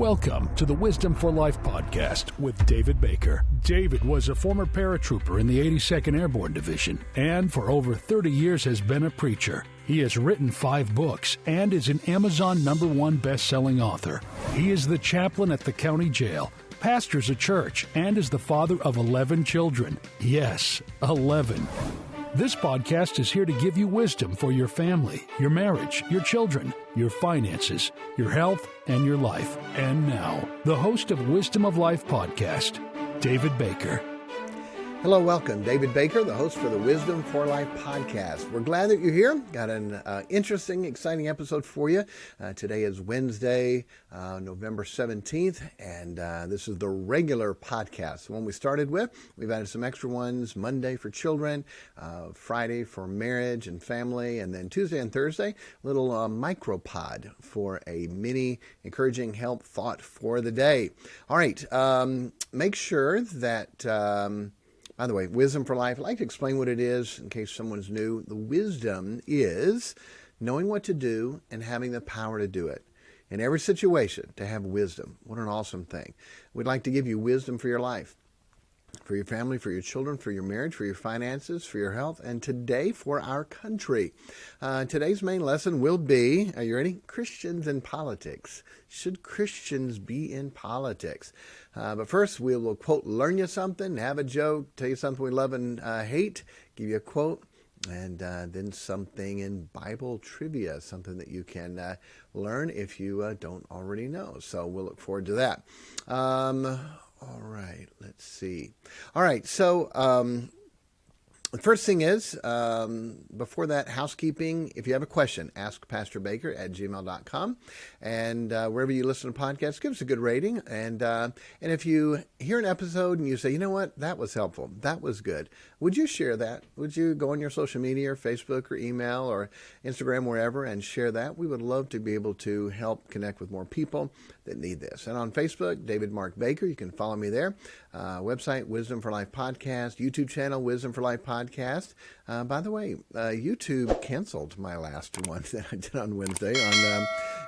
Welcome to the Wisdom for Life podcast with David Baker. David was a former paratrooper in the 82nd Airborne Division and for over 30 years has been a preacher. He has written 5 books and is an Amazon #1 best-selling author. He is the chaplain at the county jail, pastors a church, and is the father of 11 children. Yes, 11. This podcast is here to give you wisdom for your family, your marriage, your children, your finances, your health, and your life. And now, the host of Wisdom of Life podcast, David Baker. Hello, welcome. David Baker, the host for the Wisdom for Life podcast. We're glad that you're here. Got an interesting, exciting episode for you. Today is Wednesday, November 17th, and this is the regular podcast, the one we started with. We've added some extra ones, Monday for children, Friday for marriage and family, and then Tuesday and Thursday, a little micropod for a mini encouraging help thought for the day. All right, make sure that... By the way, Wisdom for Life, I'd like to explain what it is in case someone's new. The wisdom is knowing what to do and having the power to do it. In every situation, to have wisdom. What an awesome thing. We'd like to give you wisdom for your life, for your family, for your children, for your marriage, for your finances, for your health, and today for our country. Today's main lesson will be, are you ready? Christians in politics. Should Christians be in politics? But first, we will, quote, learn you something, have a joke, tell you something we love and hate, give you a quote, and then something in Bible trivia, something that you can learn if you don't already know. So we'll look forward to that. All right, let's see. All right, so the first thing is, before that, housekeeping. If you have a question, ask Pastor Baker at gmail.com. And wherever you listen to podcasts, give us a good rating. And if you hear an episode and you say, you know what, that was helpful, that was good, would you share that? Would you go on your social media or Facebook or email or Instagram, wherever, and share that? We would love to be able to help connect with more people that need this. And on Facebook, David Mark Baker, you can follow me there. Website, Wisdom for Life Podcast. YouTube channel, Wisdom for Life Podcast. By the way, YouTube canceled my last one that I did on Wednesday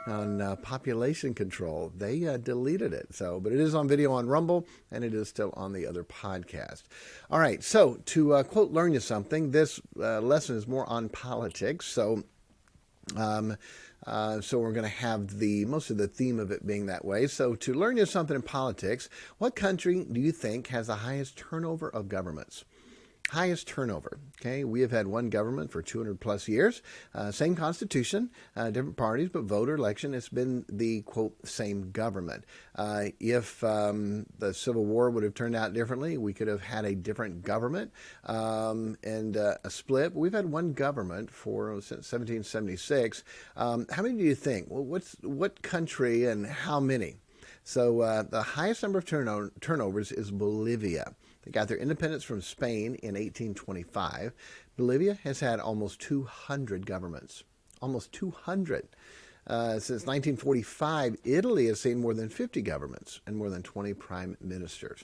on population control. They deleted it. But it is on video on Rumble, and it is still on the other podcast. All right, so to quote, learn you something, this lesson is more on politics. So we're going to have most of the theme of it being that way. So to learn you something in politics, what country do you think has the highest turnover of governments? Highest turnover. Okay, we have had one government for 200 plus years, same constitution, different parties, but voter election, it's been the, quote, same government. If the Civil War would have turned out differently, we could have had a different government and a split. We've had one government since 1776. How many do you think? Well, what country and how many? So the highest number of turnovers is Bolivia. They got their independence from Spain in 1825. Bolivia has had almost 200 governments. Almost 200. Since 1945, Italy has seen more than 50 governments and more than 20 prime ministers.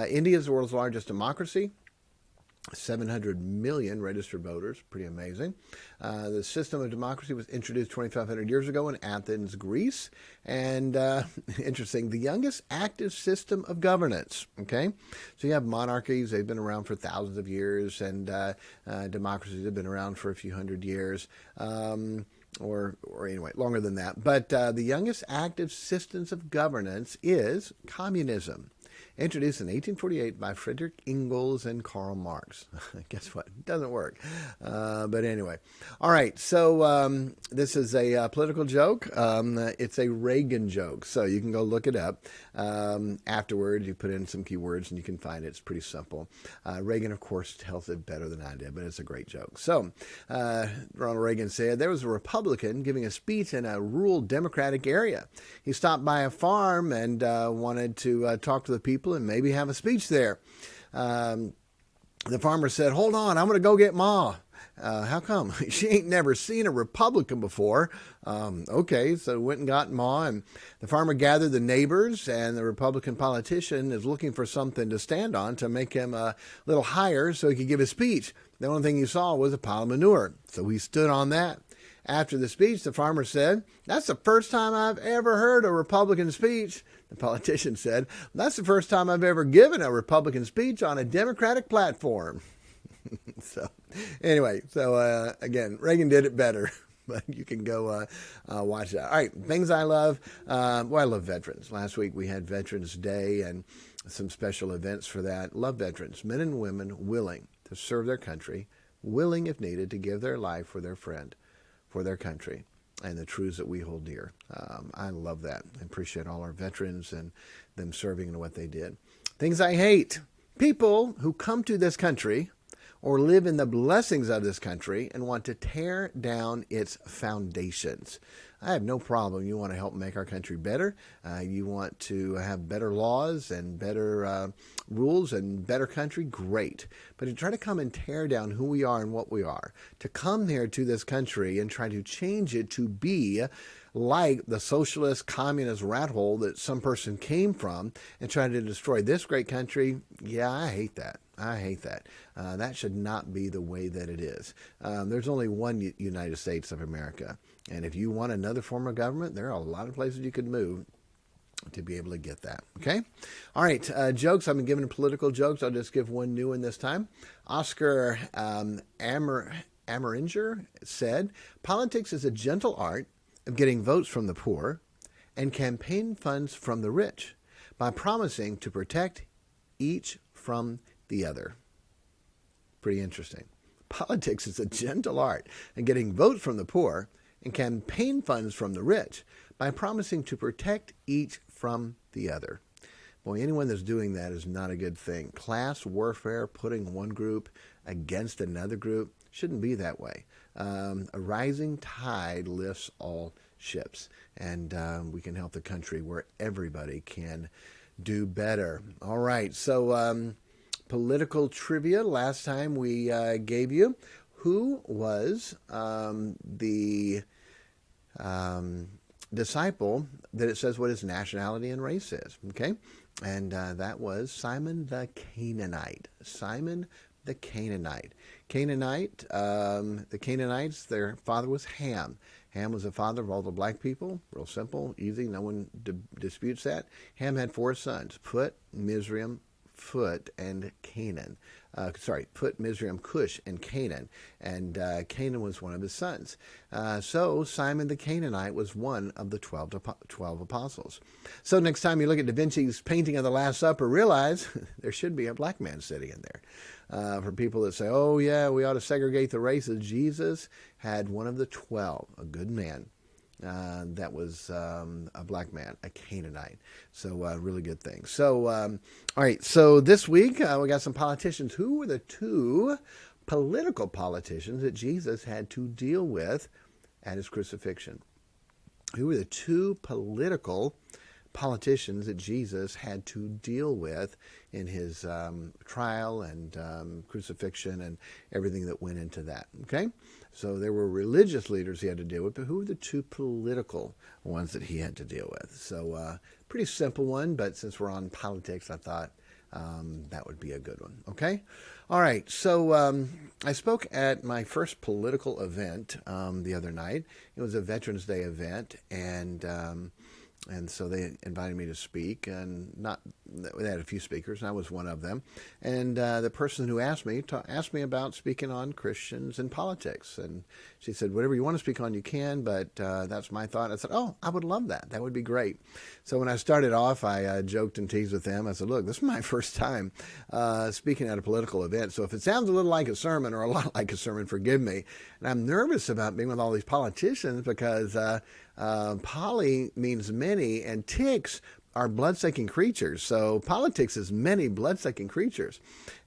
India is the world's largest democracy. 700 million registered voters, pretty amazing. The system of democracy was introduced 2,500 years ago in Athens, Greece. And interesting, the youngest active system of governance, okay? So you have monarchies, they've been around for thousands of years, and democracies have been around for a few hundred years. Or anyway, longer than that. But the youngest active systems of governance is communism. Introduced in 1848 by Friedrich Engels and Karl Marx. Guess what? It doesn't work. But anyway. All right. So this is a political joke. It's a Reagan joke. So you can go look it up. Afterwards, you put in some keywords and you can find it. It's pretty simple. Reagan, of course, tells it better than I did, but it's a great joke. So Ronald Reagan said, there was a Republican giving a speech in a rural Democratic area. He stopped by a farm and wanted to talk to the people and maybe have a speech there. The farmer said, hold on, I'm going to go get Ma. How come? She ain't never seen a Republican before. Okay, so went and got Ma, and the farmer gathered the neighbors, and the Republican politician is looking for something to stand on to make him a little higher so he could give a speech. The only thing he saw was a pile of manure, so he stood on that. After the speech, the farmer said, "That's the first time I've ever heard a Republican speech." The politician said, "That's the first time I've ever given a Republican speech on a Democratic platform." So anyway, again, Reagan did it better. But you can go watch that. All right, things I love. I love veterans. Last week we had Veterans Day and some special events for that. Love veterans, men and women willing to serve their country, willing if needed to give their life for their friend, for their country, and the truths that we hold dear. I love that. I appreciate all our veterans and them serving and what they did. Things I hate. People who come to this country or live in the blessings of this country and want to tear down its foundations. I have no problem. You want to help make our country better. You want to have better laws and better rules and better country. Great. But to try to come and tear down who we are and what we are, to come here to this country and try to change it to be like the socialist, communist rat hole that some person came from and trying to destroy this great country, yeah, I hate that. I hate that. That should not be the way that it is. There's only one United States of America. And if you want another form of government, there are a lot of places you could move to be able to get that. Okay? All right. Jokes. I've been giving political jokes. I'll just give one new one this time. Oscar Ameringer said, "Politics is a gentle art of getting votes from the poor and campaign funds from the rich by promising to protect each from the other." Pretty interesting. Politics is a gentle art of getting votes from the poor and campaign funds from the rich by promising to protect each from the other. Boy, anyone that's doing that is not a good thing. Class warfare, putting one group against another group, shouldn't be that way. A rising tide lifts all ships, and we can help the country where everybody can do better. All right, so political trivia. Last time we gave you who was the disciple that it says what his nationality and race is. Okay, and that was Simon the Canaanite. Simon the Canaanite. The Canaanites, their father was Ham. Ham was the father of all the black people. Real simple, easy. No one disputes that. Ham had 4 sons: Put, Mizraim, Phut, and Canaan. Put, Mizraim, Cush, and Canaan. And Canaan was one of his sons. So Simon the Canaanite was one of the 12 apostles. So next time you look at Da Vinci's painting of the Last Supper, realize there should be a black man sitting in there. For people that say, oh yeah, we ought to segregate the races, Jesus had one of the 12, a good man. That was a black man, a Canaanite. So really good thing. So, all right. So this week we got some politicians. Who were the 2 political politicians that Jesus had to deal with at his crucifixion? Who were the 2 political politicians that Jesus had to deal with in his trial and crucifixion and everything that went into that? Okay? So there were religious leaders he had to deal with, but who were the 2 political ones that he had to deal with? So pretty simple one, but since we're on politics, I thought that would be a good one. Okay? All right. So I spoke at my first political event the other night. It was a Veterans Day event, and so they invited me to speak, and they had a few speakers, and I was one of them. And the person who asked me about speaking on Christians and politics. And she said, whatever you want to speak on, you can, but that's my thought. I said, oh, I would love that. That would be great. So when I started off, I joked and teased with them. I said, look, this is my first time speaking at a political event. So if it sounds a little like a sermon or a lot like a sermon, forgive me. And I'm nervous about being with all these politicians because poly means many, and ticks are blood-sucking creatures. So politics is many blood-sucking creatures.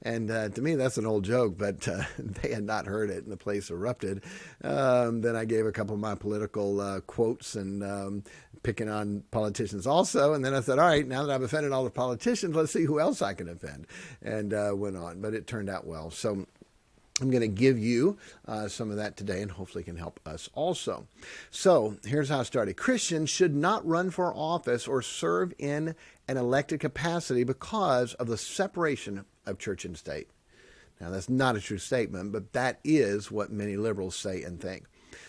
And to me, that's an old joke, but they had not heard it, and the place erupted. Then I gave a couple of my political quotes and picking on politicians also. And then I said, all right, now that I've offended all the politicians, let's see who else I can offend. And went on. But it turned out well. So I'm going to give you some of that today, and hopefully can help us also. So here's how it started. Christians should not run for office or serve in an elected capacity because of the separation of church and state. Now, that's not a true statement, but that is what many liberals say and think.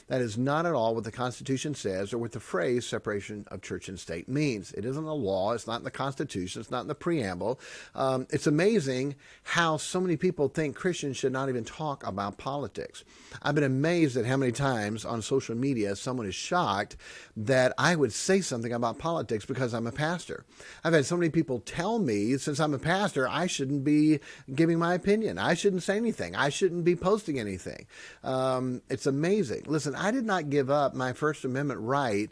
That is not at all what the Constitution says or what the phrase separation of church and state means. It isn't a law. It's not in the Constitution. It's not in the preamble. It's amazing how so many people think Christians should not even talk about politics. I've been amazed at how many times on social media someone is shocked that I would say something about politics because I'm a pastor. I've had so many people tell me, since I'm a pastor, I shouldn't be giving my opinion. I shouldn't say anything. I shouldn't be posting anything. It's amazing. Listen, I did not give up my First Amendment right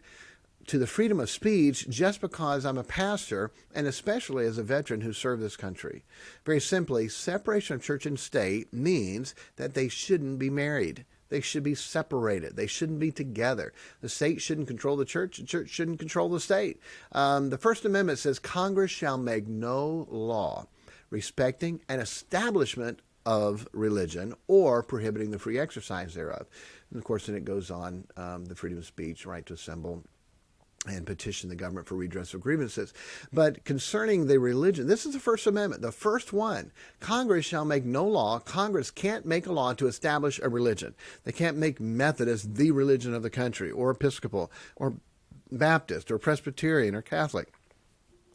to the freedom of speech just because I'm a pastor, and especially as a veteran who served this country. Very simply, separation of church and state means that they shouldn't be married. They should be separated. They shouldn't be together. The state shouldn't control the church. The church shouldn't control the state. The First Amendment says Congress shall make no law respecting an establishment of religion or prohibiting the free exercise thereof. And of course, then it goes on, the freedom of speech, right to assemble and petition the government for redress of grievances. But concerning the religion, this is the First Amendment, the first one. Congress shall make no law. Congress can't make a law to establish a religion. They can't make Methodist the religion of the country, or Episcopal, or Baptist, or Presbyterian, or Catholic.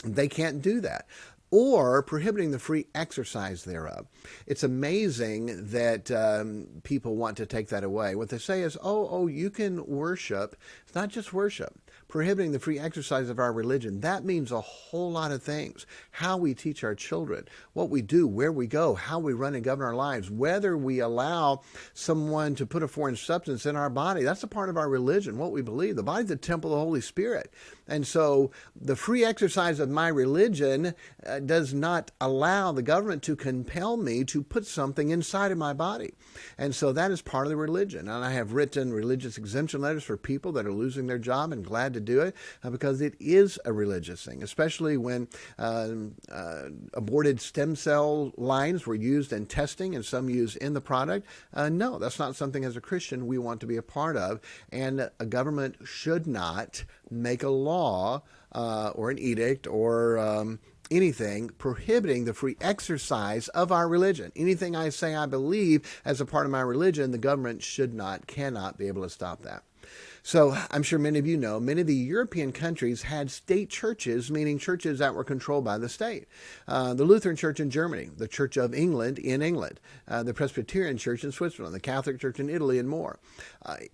They can't do that. Or prohibiting the free exercise thereof. It's amazing that people want to take that away. What they say is, you can worship. It's not just worship. Prohibiting the free exercise of our religion, that means a whole lot of things. How we teach our children, what we do, where we go, how we run and govern our lives, whether we allow someone to put a foreign substance in our body. That's a part of our religion, what we believe. The body's the temple of the Holy Spirit. And so the free exercise of my religion does not allow the government to compel me to put something inside of my body. And so that is part of the religion. And I have written religious exemption letters for people that are losing their job, and glad to do it because it is a religious thing, especially when aborted stem cell lines were used in testing and some used in the product. No, that's not something as a Christian we want to be a part of. And a government should not make a law or an edict or anything prohibiting the free exercise of our religion. Anything I say I believe as a part of my religion, the government cannot be able to stop that. So I'm sure many of you know, many of the European countries had state churches, meaning churches that were controlled by the state. The Lutheran Church in Germany, the Church of England in England, the Presbyterian Church in Switzerland, the Catholic Church in Italy, and more.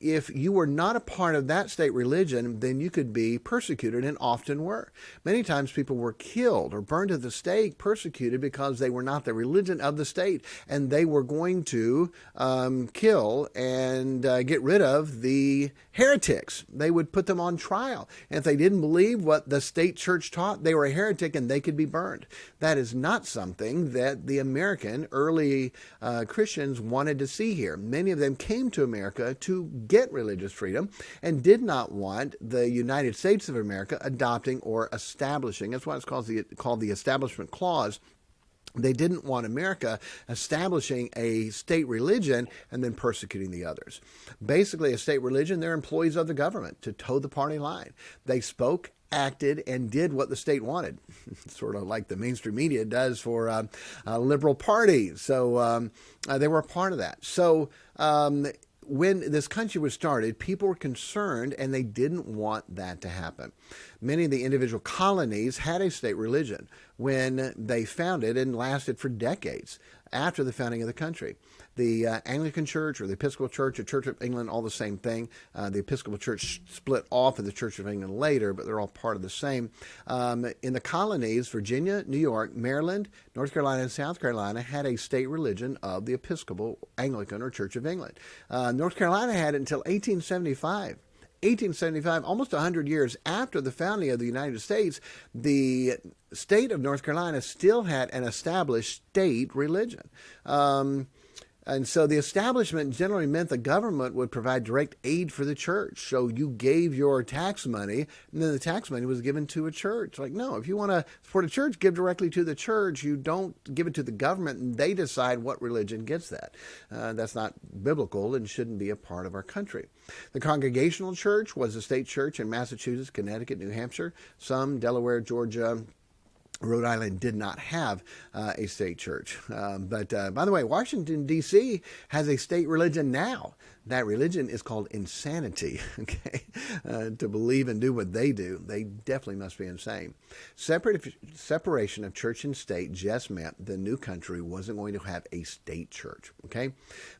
If you were not a part of that state religion, then you could be persecuted, and often were. Many times people were killed or burned at the stake, persecuted because they were not the religion of the state, and they were going to kill and get rid of the heretics. They would put them on trial. And if they didn't believe what the state church taught, they were a heretic and they could be burned. That is not something that the American early Christians wanted to see here. Many of them came to America to get religious freedom and did not want the United States of America adopting or establishing. That's why it's called the Establishment Clause. They didn't want America establishing a state religion and then persecuting the others. Basically, a state religion, they're employees of the government to toe the party line. They spoke, acted, and did what the state wanted, sort of like the mainstream media does for a liberal party. So they were a part of that. So when this country was started, people were concerned and they didn't want that to happen. Many of the individual colonies had a state religion when they founded and lasted for decades after the founding of the country. The Anglican Church or the Episcopal Church or Church of England, all the same thing. The Episcopal Church split off of the Church of England later, but they're all part of the same. In the colonies, Virginia, New York, Maryland, North Carolina, and South Carolina had a state religion of the Episcopal, Anglican, or Church of England. North Carolina had it until 1875. 1875, almost 100 years after the founding of the United States, the state of North Carolina still had an established state religion. And so the establishment generally meant the government would provide direct aid for the church. So you gave your tax money, and then the tax money was given to a church. Like, no, if you want to support a church, give directly to the church. You don't give it to the government, and they decide what religion gets that. That's not biblical and shouldn't be a part of our country. The Congregational Church was a state church in Massachusetts, Connecticut, New Hampshire, some Delaware, Georgia, Rhode Island did not have a state church. But by the way, Washington, D.C. has a state religion now. that religion is called insanity, okay? To believe and do what they do, they definitely must be insane. Separation of church and state just meant the new country wasn't going to have a state church, okay?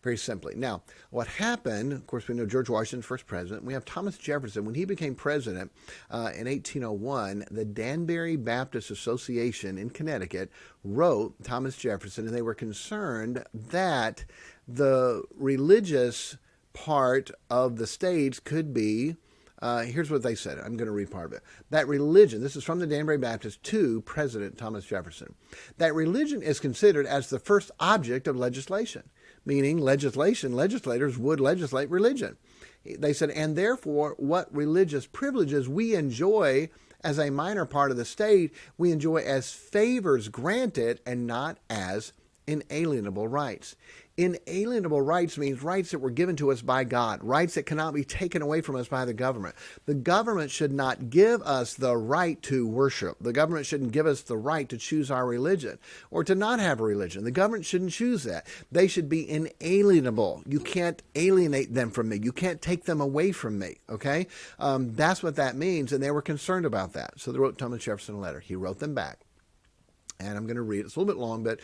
Very simply. Now, what happened, of course, we know George Washington's first president. We have Thomas Jefferson. When he became president in 1801, the Danbury Baptist Association in Connecticut wrote Thomas Jefferson, and they were concerned that the religious part of the states could be, here's what they said. I'm going to read part of it. That religion, this is from the Danbury Baptist to President Thomas Jefferson, that religion is considered as the first object of legislation, meaning legislators would legislate religion. They said, and therefore what religious privileges we enjoy as a minor part of the state, we enjoy as favors granted and not as inalienable rights. Inalienable rights means rights that were given to us by God, rights that cannot be taken away from us by the government. The government should not give us the right to worship. The government shouldn't give us the right to choose our religion or to not have a religion. The government shouldn't choose that. They should be inalienable. You can't alienate them from me. You can't take them away from me, okay? That's what that means, and they were concerned about that. So they wrote Thomas Jefferson a letter. He wrote them back. And I'm going to read it. It's a little bit long, but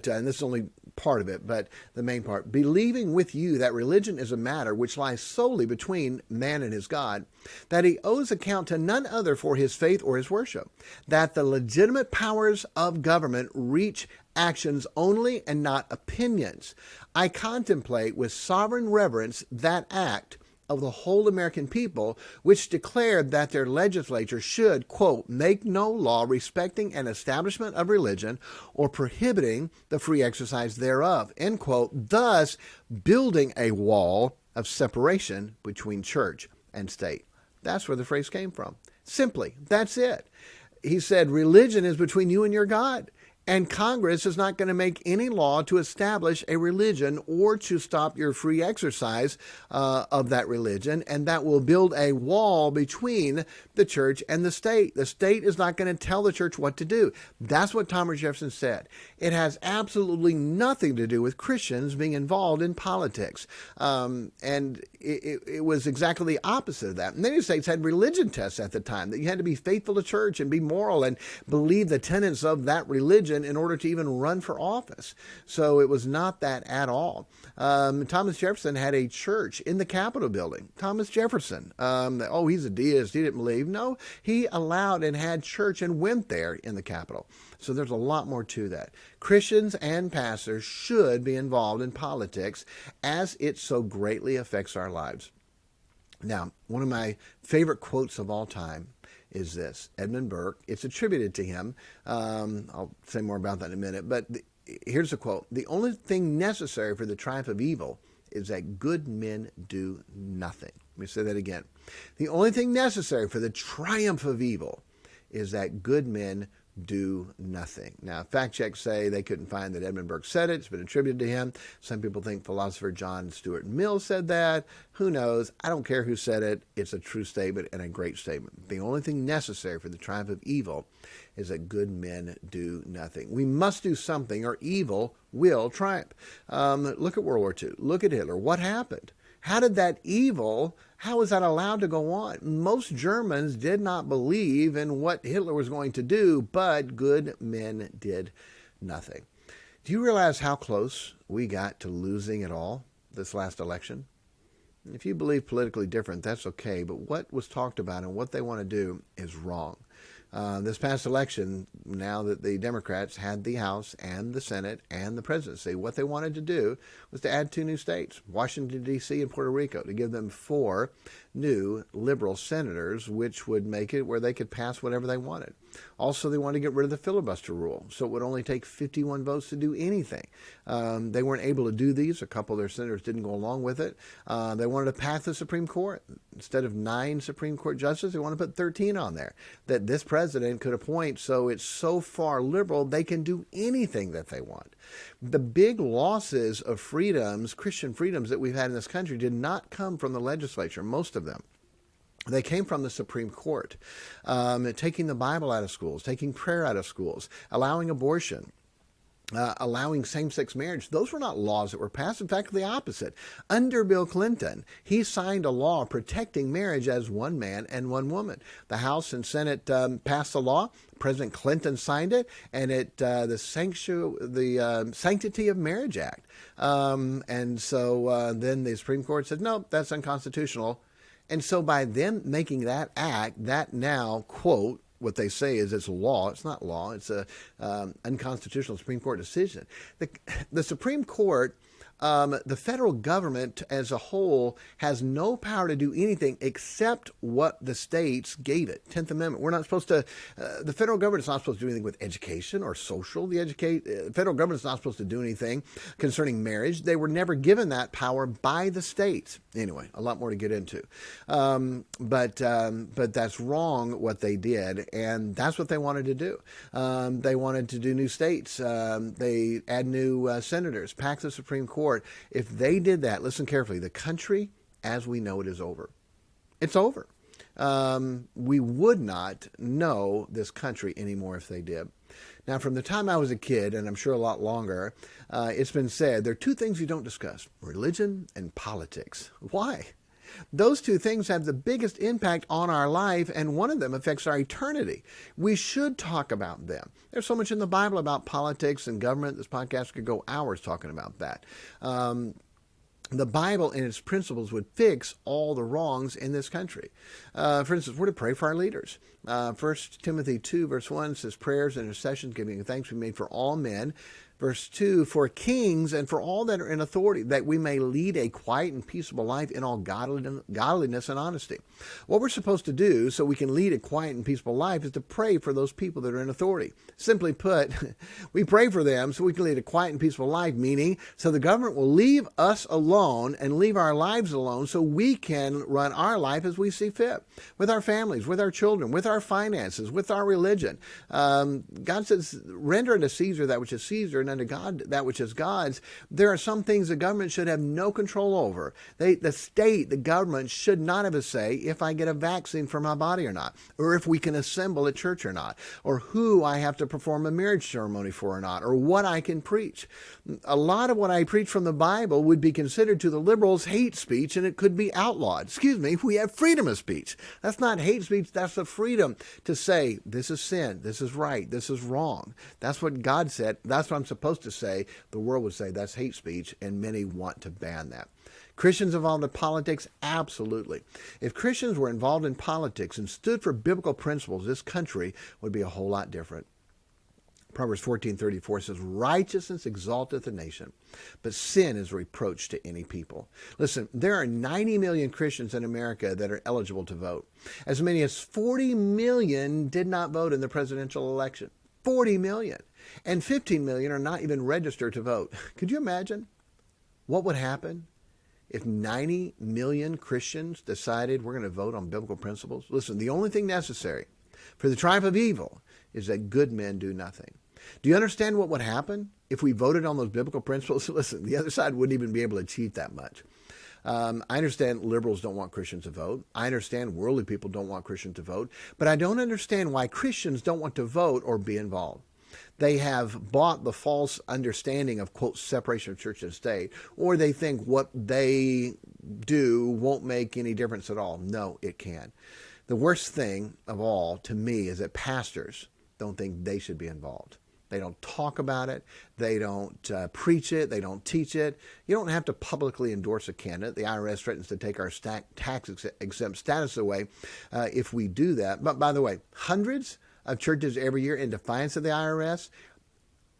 and this is only part of it, but the main part. Believing with you that religion is a matter which lies solely between man and his God, that he owes account to none other for his faith or his worship, that the legitimate powers of government reach actions only and not opinions. I contemplate with sovereign reverence that act of the whole American people, which declared that their legislature should, quote, make no law respecting an establishment of religion or prohibiting the free exercise thereof, end quote, thus building a wall of separation between church and state. That's where the phrase came from. Simply, that's it. He said, religion is between you and your God. And Congress is not going to make any law to establish a religion or to stop your free exercise of that religion. And that will build a wall between the church and the state. The state is not going to tell the church what to do. That's what Thomas Jefferson said. It has absolutely nothing to do with Christians being involved in politics. And it was exactly the opposite of that. Many states had religion tests at the time that you had to be faithful to church and be moral and believe the tenets of that religion in order to even run for office. So it was not that at all. Thomas Jefferson had a church in the Capitol building. Thomas Jefferson, he's a deist, he didn't believe. No, he allowed and had church and went there in the Capitol. So there's a lot more to that. Christians and pastors should be involved in politics as it so greatly affects our lives. Now, one of my favorite quotes of all time is this. Edmund Burke, it's attributed to him. I'll say more about that in a minute, but here's a quote. The only thing necessary for the triumph of evil is that good men do nothing. Let me say that again. The only thing necessary for the triumph of evil is that good men do nothing. Now, fact checks say they couldn't find that Edmund Burke said it. It's been attributed to him. Some people think philosopher John Stuart Mill said that. Who knows? I don't care who said it. It's a true statement and a great statement. The only thing necessary for the triumph of evil is that good men do nothing. We must do something or evil will triumph. Look at World War II. Look at Hitler. What happened? How did that evil, how was that allowed to go on? Most Germans did not believe in what Hitler was going to do, but good men did nothing. Do you realize how close we got to losing it all this last election? If you believe politically different, that's okay, but what was talked about and what they want to do is wrong. This past election, now that the Democrats had the House and the Senate and the presidency, what they wanted to do was to add 2 new states, Washington, D.C. and Puerto Rico, to give them 4 new liberal senators, which would make it where they could pass whatever they wanted. Also, they wanted to get rid of the filibuster rule, so it would only take 51 votes to do anything. They weren't able to do these. A couple of their senators didn't go along with it. They wanted to pack the Supreme Court. Instead of 9 Supreme Court justices, they want to put 13 on there that this president could appoint, so it's so far liberal they can do anything that they want. The big losses of freedoms, Christian freedoms that we've had in this country did not come from the legislature, most of them. They came from the Supreme Court, taking the Bible out of schools, taking prayer out of schools, allowing abortion. allowing same-sex marriage, those were not laws that were passed. In fact, the opposite. Under Bill Clinton, he signed a law protecting marriage as one man and one woman. The House and Senate passed the law. President Clinton signed it, and the Sanctity of Marriage Act. And so then the Supreme Court said, no, that's unconstitutional. And so by them making that act, that now, quote, what they say is it's law. It's not law. It's a unconstitutional Supreme Court decision. The Supreme Court, the federal government as a whole has no power to do anything except what the states gave it. 10th Amendment. We're not supposed to, the federal government is not supposed to do anything with education or social. The federal government is not supposed to do anything concerning marriage. They were never given that power by the states. Anyway, a lot more to get into. But that's wrong what they did, and that's what they wanted to do. They wanted to do new states. They add new senators, pack the Supreme Court. If they did that, listen carefully, the country as we know it is over. It's over. We would not know this country anymore if they did. Now, from the time I was a kid, and I'm sure a lot longer, it's been said there are two things you don't discuss, religion and politics. Why? Those two things have the biggest impact on our life, and one of them affects our eternity. We should talk about them. There's so much in the Bible about politics and government. This podcast could go hours talking about that. The Bible and its principles would fix all the wrongs in this country. For instance, we're to pray for our leaders. 1 Timothy 2, verse 1 says, prayers and intercessions, giving thanks be made for all men. Verse 2, for kings and for all that are in authority, that we may lead a quiet and peaceable life in all godliness and honesty. What we're supposed to do so we can lead a quiet and peaceful life is to pray for those people that are in authority. Simply put, we pray for them so we can lead a quiet and peaceful life, meaning so the government will leave us alone and leave our lives alone so we can run our life as we see fit, with our families, with our children, with our finances, with our religion. God says, render unto Caesar that which is Caesar, and unto God that which is God's. There are some things the government should have no control over. The state, the government should not have a say if I get a vaccine for my body or not, or if we can assemble at church or not, or who I have to perform a marriage ceremony for or not, or what I can preach. A lot of what I preach from the Bible would be considered to the liberals hate speech, and it could be outlawed. Excuse me, we have freedom of speech. That's not hate speech. That's the freedom to say, this is sin, this is right, this is wrong. That's what God said. That's what I'm supposed to say. The world would say that's hate speech, and many want to ban that. Christians involved in politics? Absolutely. If Christians were involved in politics and stood for biblical principles, this country would be a whole lot different. Proverbs 14:34 says, righteousness exalteth a nation, but sin is reproach to any people. Listen, there are 90 million Christians in America that are eligible to vote. As many as 40 million did not vote in the presidential election. 40 million. And 15 million are not even registered to vote. Could you imagine what would happen if 90 million Christians decided we're going to vote on biblical principles? Listen, the only thing necessary for the triumph of evil is that good men do nothing. Do you understand what would happen if we voted on those biblical principles? Listen, the other side wouldn't even be able to achieve that much. I understand liberals don't want Christians to vote. I understand worldly people don't want Christians to vote. But I don't understand why Christians don't want to vote or be involved. They have bought the false understanding of, quote, separation of church and state, or they think what they do won't make any difference at all. No, it can. The worst thing of all to me is that pastors don't think they should be involved. They don't talk about it. They don't preach it. They don't teach it. You don't have to publicly endorse a candidate. The IRS threatens to take our tax-exempt status away if we do that. But by the way, hundreds of churches every year, in defiance of the IRS,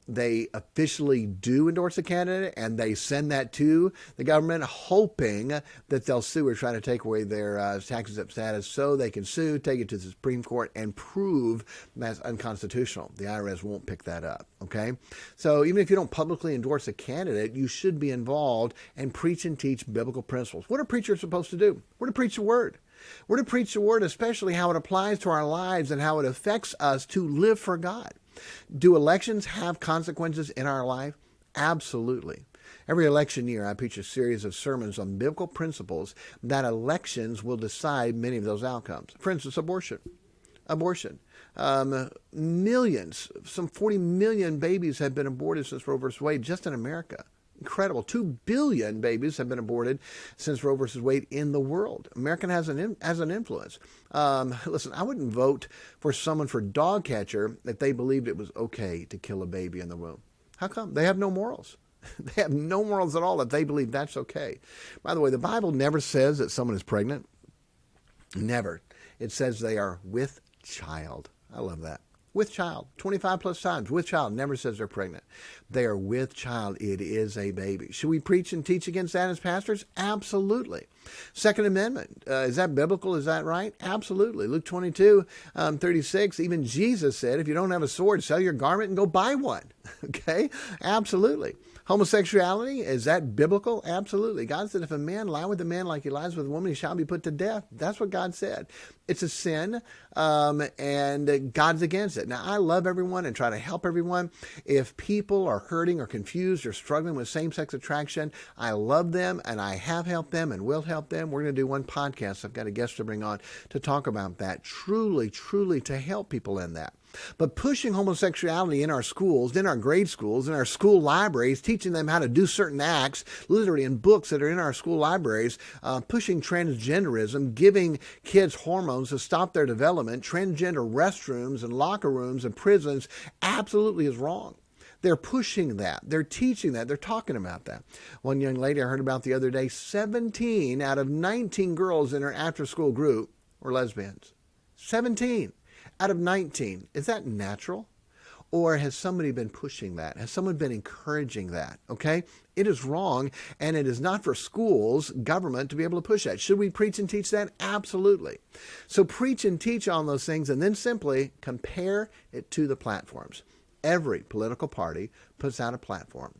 they officially do endorse a candidate, and they send that to the government hoping that they'll sue or try to take away their tax-exempt status so they can sue, take it to the Supreme Court, and prove that's unconstitutional. The IRS won't pick that up, okay? So even if you don't publicly endorse a candidate, you should be involved and preach and teach biblical principles. What are preachers supposed to do? We're to preach the Word. We're to preach the Word, especially how it applies to our lives and how it affects us to live for God. Do elections have consequences in our life? Absolutely. Every election year, I preach a series of sermons on biblical principles that elections will decide many of those outcomes. For instance, abortion. abortion. Millions, some 40 million babies have been aborted since Roe v. Wade just in America. Incredible. 2 billion babies have been aborted since Roe versus Wade in the world. America has an influence. Listen, I wouldn't vote for someone for dog catcher if they believed it was okay to kill a baby in the womb. How come? They have no morals. They have no morals at all if they believe that's okay. By the way, the Bible never says that someone is pregnant. Never. It says they are with child. I love that. With child, 25 plus times, with child, never says they're pregnant. They are with child. It is a baby. Should we preach and teach against that as pastors? Absolutely. Second Amendment, is that biblical? Is that right? Absolutely. Luke 22:36, even Jesus said, if you don't have a sword, sell your garment and go buy one. Okay? Absolutely. Homosexuality, is that biblical? Absolutely. God said if a man lie with a man like he lies with a woman, he shall be put to death. That's what God said. It's a sin, and God's against it. Now, I love everyone and try to help everyone. If people are hurting or confused or struggling with same-sex attraction, I love them, and I have helped them and will help them. We're going to do one podcast. I've got a guest to bring on to talk about that, truly to help people in that. But pushing homosexuality in our schools, in our grade schools, in our school libraries, teaching them how to do certain acts, literally in books that are in our school libraries, pushing transgenderism, giving kids hormones to stop their development, transgender restrooms and locker rooms and prisons, absolutely is wrong. They're pushing that. They're teaching that. They're talking about that. One young lady I heard about the other day, 17 out of 19 girls in her after-school group were lesbians. 17 out of 19. Is that natural? Or has somebody been pushing that? Has someone been encouraging that? Okay? It is wrong, and it is not for schools, government, to be able to push that. Should we preach and teach that? Absolutely. So preach and teach on those things, and then simply compare it to the platforms. Every political party puts out a platform.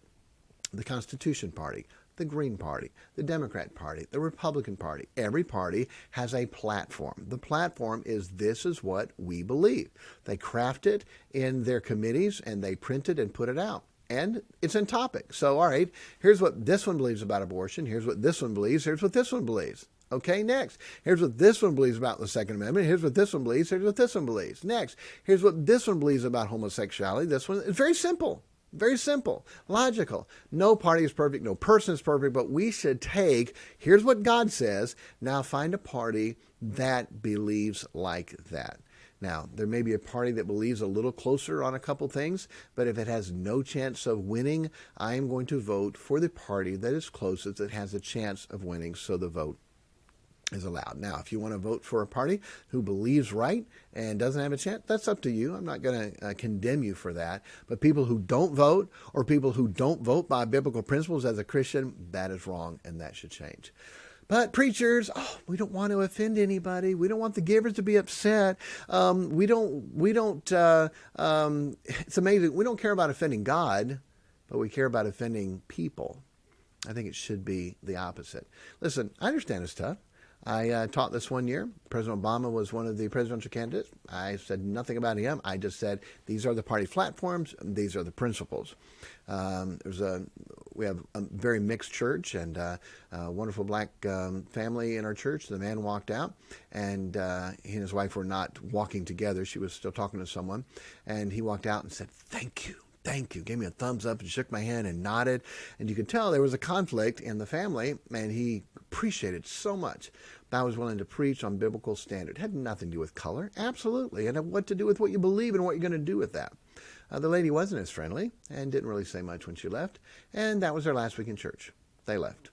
The Constitution Party, the Green Party, the Democrat Party, the Republican Party. Every party has a platform. The platform is this is what we believe. They craft it in their committees and they print it and put it out. And it's in topic. So, all right, here's what this one believes about abortion. Here's what this one believes. Here's what this one believes. Okay, next. Here's what this one believes about the Second Amendment. Here's what this one believes. Here's what this one believes. Next. Here's what this one believes about homosexuality. This one, it's very simple. Very simple, logical. No party is perfect, no person is perfect, but we should take, here's what God says, now find a party that believes like that. Now, there may be a party that believes a little closer on a couple things, but if it has no chance of winning, I am going to vote for the party that is closest, that has a chance of winning, so the vote is allowed. Now, if you want to vote for a party who believes right and doesn't have a chance, that's up to you. I'm not going to condemn you for that. But people who don't vote or people who don't vote by biblical principles as a Christian, that is wrong and that should change. But preachers, we don't want to offend anybody. We don't want the givers to be upset. We don't, it's amazing. We don't care about offending God, but we care about offending people. I think it should be the opposite. Listen, I understand it's tough. I taught this one year. President Obama was one of the presidential candidates. I said nothing about him. I just said, these are the party platforms. These are the principles. We have a very mixed church and a wonderful black family in our church. The man walked out, and he and his wife were not walking together. She was still talking to someone. And he walked out and said, thank you. Thank you. Gave me a thumbs up and shook my hand and nodded. And you could tell there was a conflict in the family, and he appreciated so much that I was willing to preach on biblical standard. It had nothing to do with color. Absolutely. It had what to do with what you believe and what you're going to do with that. The lady wasn't as friendly and didn't really say much when she left. And that was their last week in church. They left.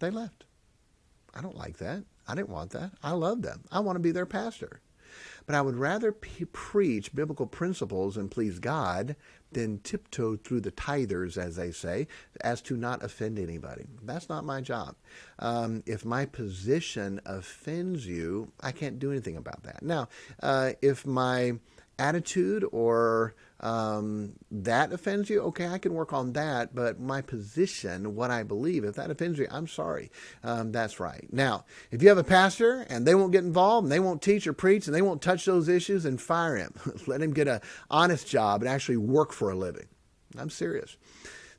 They left. I don't like that. I didn't want that. I love them. I want to be their pastor. But I would rather preach biblical principles and please God than tiptoe through the tithers, as they say, as to not offend anybody. That's not my job. If my position offends you, I can't do anything about that. Now, if my attitude or that offends you, okay, I can work on that, but my position, what I believe, if that offends you, I'm sorry. That's right. Now, if you have a pastor and they won't get involved and they won't teach or preach and they won't touch those issues, then fire him. Let him get an honest job and actually work for a living. I'm serious.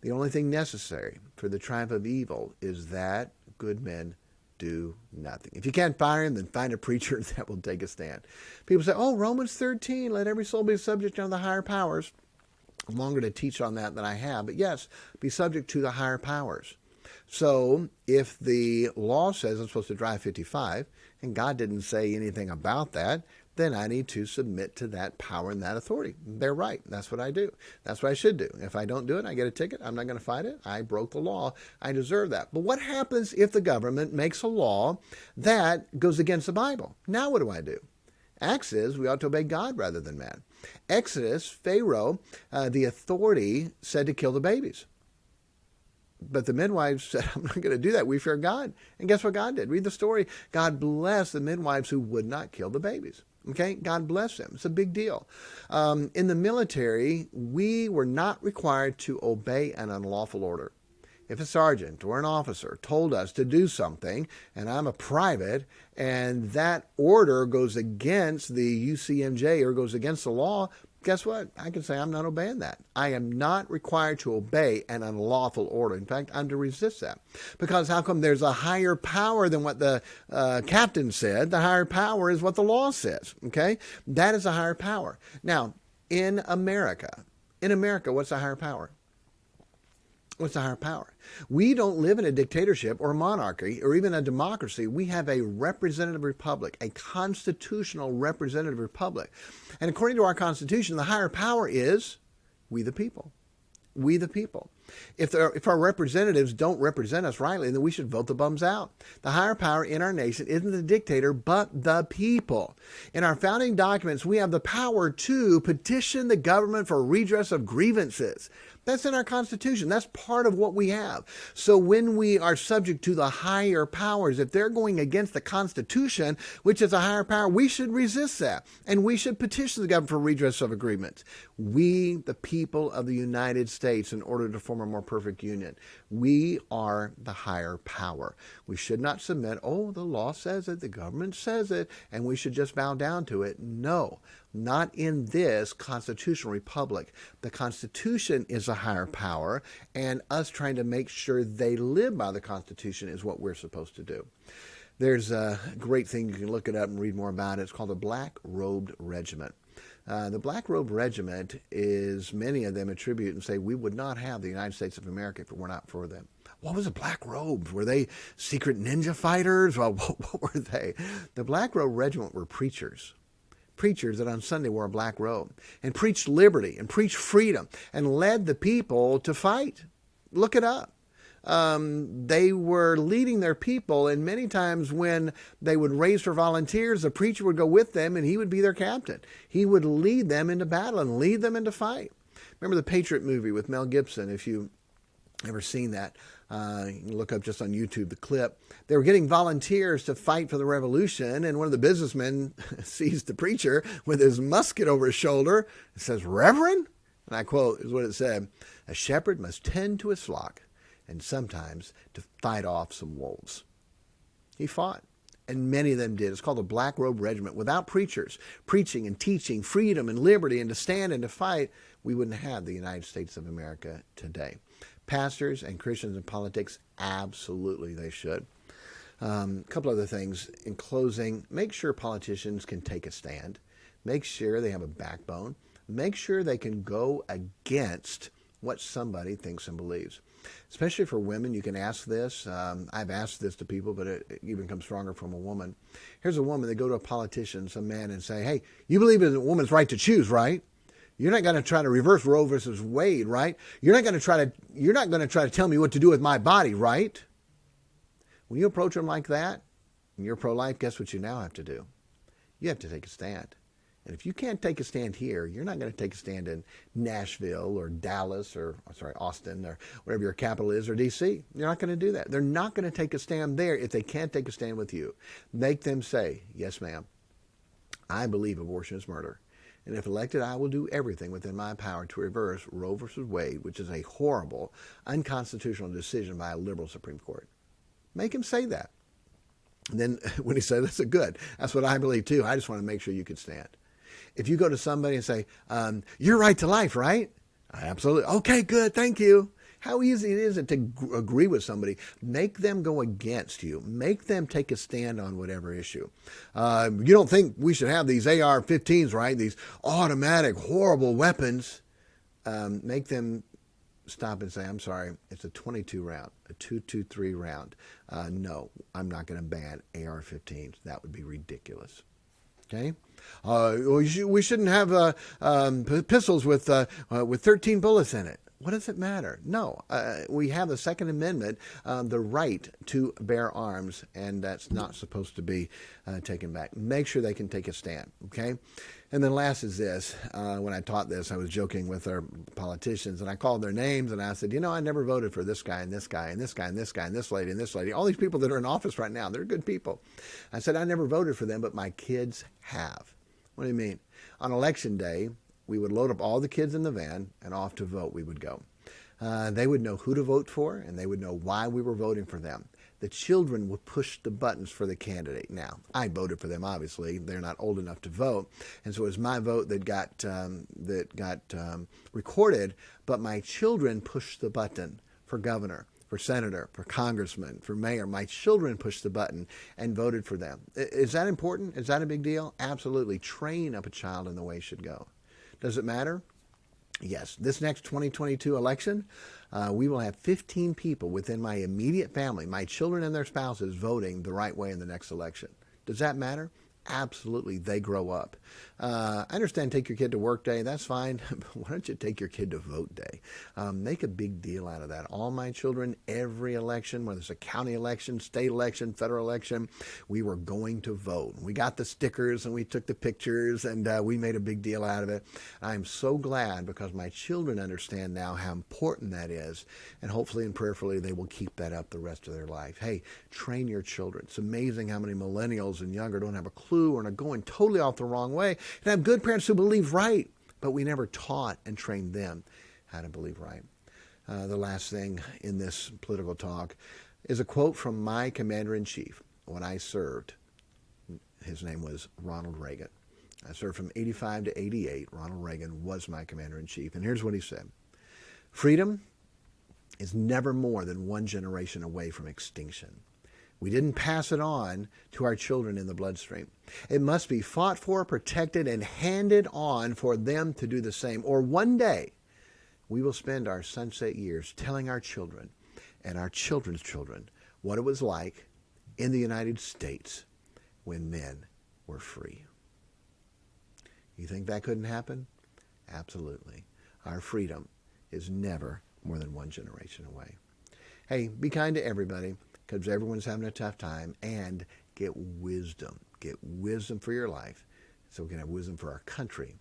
The only thing necessary for the triumph of evil is that good men do nothing. If you can't fire him, then find a preacher that will take a stand. People say, oh, Romans 13, let every soul be subject to the higher powers. I'm longer to teach on that than I have, but yes, be subject to the higher powers. So if the law says I'm supposed to drive 55, and God didn't say anything about that, then I need to submit to that power and that authority. They're right. That's what I do. That's what I should do. If I don't do it, I get a ticket. I'm not going to fight it. I broke the law. I deserve that. But what happens if the government makes a law that goes against the Bible? Now what do? Acts says we ought to obey God rather than man. Exodus, Pharaoh, the authority said to kill the babies. But the midwives said, I'm not going to do that. We fear God. And guess what God did? Read the story. God blessed the midwives who would not kill the babies. Okay? God bless them. It's a big deal. In the military, we were not required to obey an unlawful order. If a sergeant or an officer told us to do something, and I'm a private, and that order goes against the UCMJ or goes against the law, guess what? I can say I'm not obeying that. I am not required to obey an unlawful order. In fact, I'm to resist that. Because how come there's a higher power than what the captain said? The higher power is what the law says. Okay? That is a higher power. Now, in America, what's the higher power? What's the higher power? We don't live in a dictatorship or a monarchy or even a democracy. We have a representative republic, a constitutional representative republic. And according to our Constitution, the higher power is we the people. We the people. If our representatives don't represent us rightly, then we should vote the bums out. The higher power in our nation isn't the dictator, but the people. In our founding documents, we have the power to petition the government for redress of grievances. That's in our Constitution. That's part of what we have. So when we are subject to the higher powers, if they're going against the Constitution, which is a higher power, we should resist that. And we should petition the government for redress of agreements. We, the people of the United States, in order to form a more perfect union, we are the higher power. We should not submit, oh, the law says it, the government says it, and we should just bow down to it. No. Not in this constitutional republic. The Constitution is a higher power, and us trying to make sure they live by the Constitution is what we're supposed to do. There's a great thing, you can look it up and read more about it. It's called the Black Robed Regiment. The Black Robe Regiment is, many of them attribute and say, we would not have the United States of America if it were not for them. What was the Black Robes? Were they secret ninja fighters? Well, what were they? The Black Robe Regiment were preachers. Preachers that on Sunday wore a black robe and preached liberty and preached freedom and led the people to fight. Look it up. They were leading their people, and many times when they would raise for volunteers, the preacher would go with them and he would be their captain. He would lead them into battle and lead them into fight. Remember the Patriot movie with Mel Gibson, if you ever seen that. You can look up just on YouTube the clip. They were getting volunteers to fight for the revolution, and one of the businessmen sees the preacher with his musket over his shoulder and says, Reverend, and I quote, is what it said, a shepherd must tend to his flock and sometimes to fight off some wolves. He fought, and many of them did. It's called the Black Robe Regiment. Without preachers preaching and teaching freedom and liberty and to stand and to fight, we wouldn't have the United States of America today. Pastors and Christians in politics, absolutely they should. A couple other things in closing. Make sure politicians can take a stand. Make sure they have a backbone. Make sure they can go against what somebody thinks and believes. Especially for women, you can ask this. I've asked this to people, but it even comes stronger from a woman. Here's a woman, they go to a politician, some man, and say, hey, you believe in a woman's right to choose, right? You're not going to try to reverse Roe versus Wade, right? You're not going to try to tell me what to do with my body, right? When you approach them like that, and you're pro-life, guess what you now have to do? You have to take a stand. And if you can't take a stand here, you're not going to take a stand in Nashville or Dallas or, Austin or whatever your capital is, or D.C. You're not going to do that. They're not going to take a stand there if they can't take a stand with you. Make them say, yes, ma'am, I believe abortion is murder. And if elected, I will do everything within my power to reverse Roe versus Wade, which is a horrible, unconstitutional decision by a liberal Supreme Court. Make him say that. And then when he says, that's a good. That's what I believe too. I just want to make sure you can stand. If you go to somebody and say, you're right to life, right? Absolutely. Okay, good. Thank you. how easy it is to agree with somebody. Make them go against you. Make them take a stand on whatever issue. You don't think we should have these AR-15s, right? These automatic, horrible weapons. Make them stop and say, I'm sorry, it's a 22 round, a 223 round. No, I'm not going to ban AR-15s. That would be ridiculous. Okay? We shouldn't have pistols with 13 bullets in it. What does it matter? No, we have the Second Amendment, the right to bear arms, and that's not supposed to be taken back. Make sure they can take a stand, okay? And then last is this. When I taught this, I was joking with our politicians, and I called their names, and I said, I never voted for this guy and this guy and this guy and this guy and this lady and this lady. All these people that are in office right now, they're good people. I said, I never voted for them, but my kids have. What do you mean? On Election Day, we would load up all the kids in the van, and off to vote we would go. They would know who to vote for, and they would know why we were voting for them. The children would push the buttons for the candidate. Now, I voted for them, obviously. They're not old enough to vote, and so it was my vote that got recorded, but my children pushed the button for governor, for senator, for congressman, for mayor. My children pushed the button and voted for them. Is that important? Is that a big deal? Absolutely. Train up a child in the way it should go. Does it matter? Yes. This next 2022 election, we will have 15 people within my immediate family, my children and their spouses, voting the right way in the next election. Does that matter? Absolutely. They grow up. I understand take your kid to work day. That's fine. But why don't you take your kid to vote day? Make a big deal out of that. All my children, every election, whether it's a county election, state election, federal election, we were going to vote. We got the stickers and we took the pictures and we made a big deal out of it. I'm so glad because my children understand now how important that is. And hopefully and prayerfully they will keep that up the rest of their life. Hey, train your children. It's amazing how many millennials and younger don't have a clue or are going totally off the wrong way. And I have good parents who believe right, but we never taught and trained them how to believe right. The last thing in this political talk is a quote from my commander-in-chief when I served. His name was Ronald Reagan. I served from 85 to 88. Ronald Reagan was my commander-in-chief. And here's what he said. Freedom is never more than one generation away from extinction. We didn't pass it on to our children in the bloodstream. It must be fought for, protected, and handed on for them to do the same. Or one day, we will spend our sunset years telling our children and our children's children what it was like in the United States when men were free. You think that couldn't happen? Absolutely. Our freedom is never more than one generation away. Hey, be kind to everybody, because everyone's having a tough time, and get wisdom. Get wisdom for your life so we can have wisdom for our country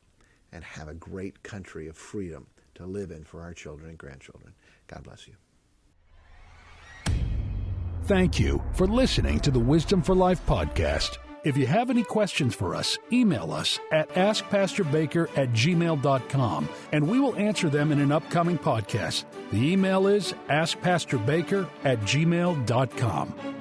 and have a great country of freedom to live in for our children and grandchildren. God bless you. Thank you for listening to the Wisdom for Life podcast. If you have any questions for us, email us at askpastorbaker@gmail.com, and we will answer them in an upcoming podcast. The email is askpastorbaker@gmail.com.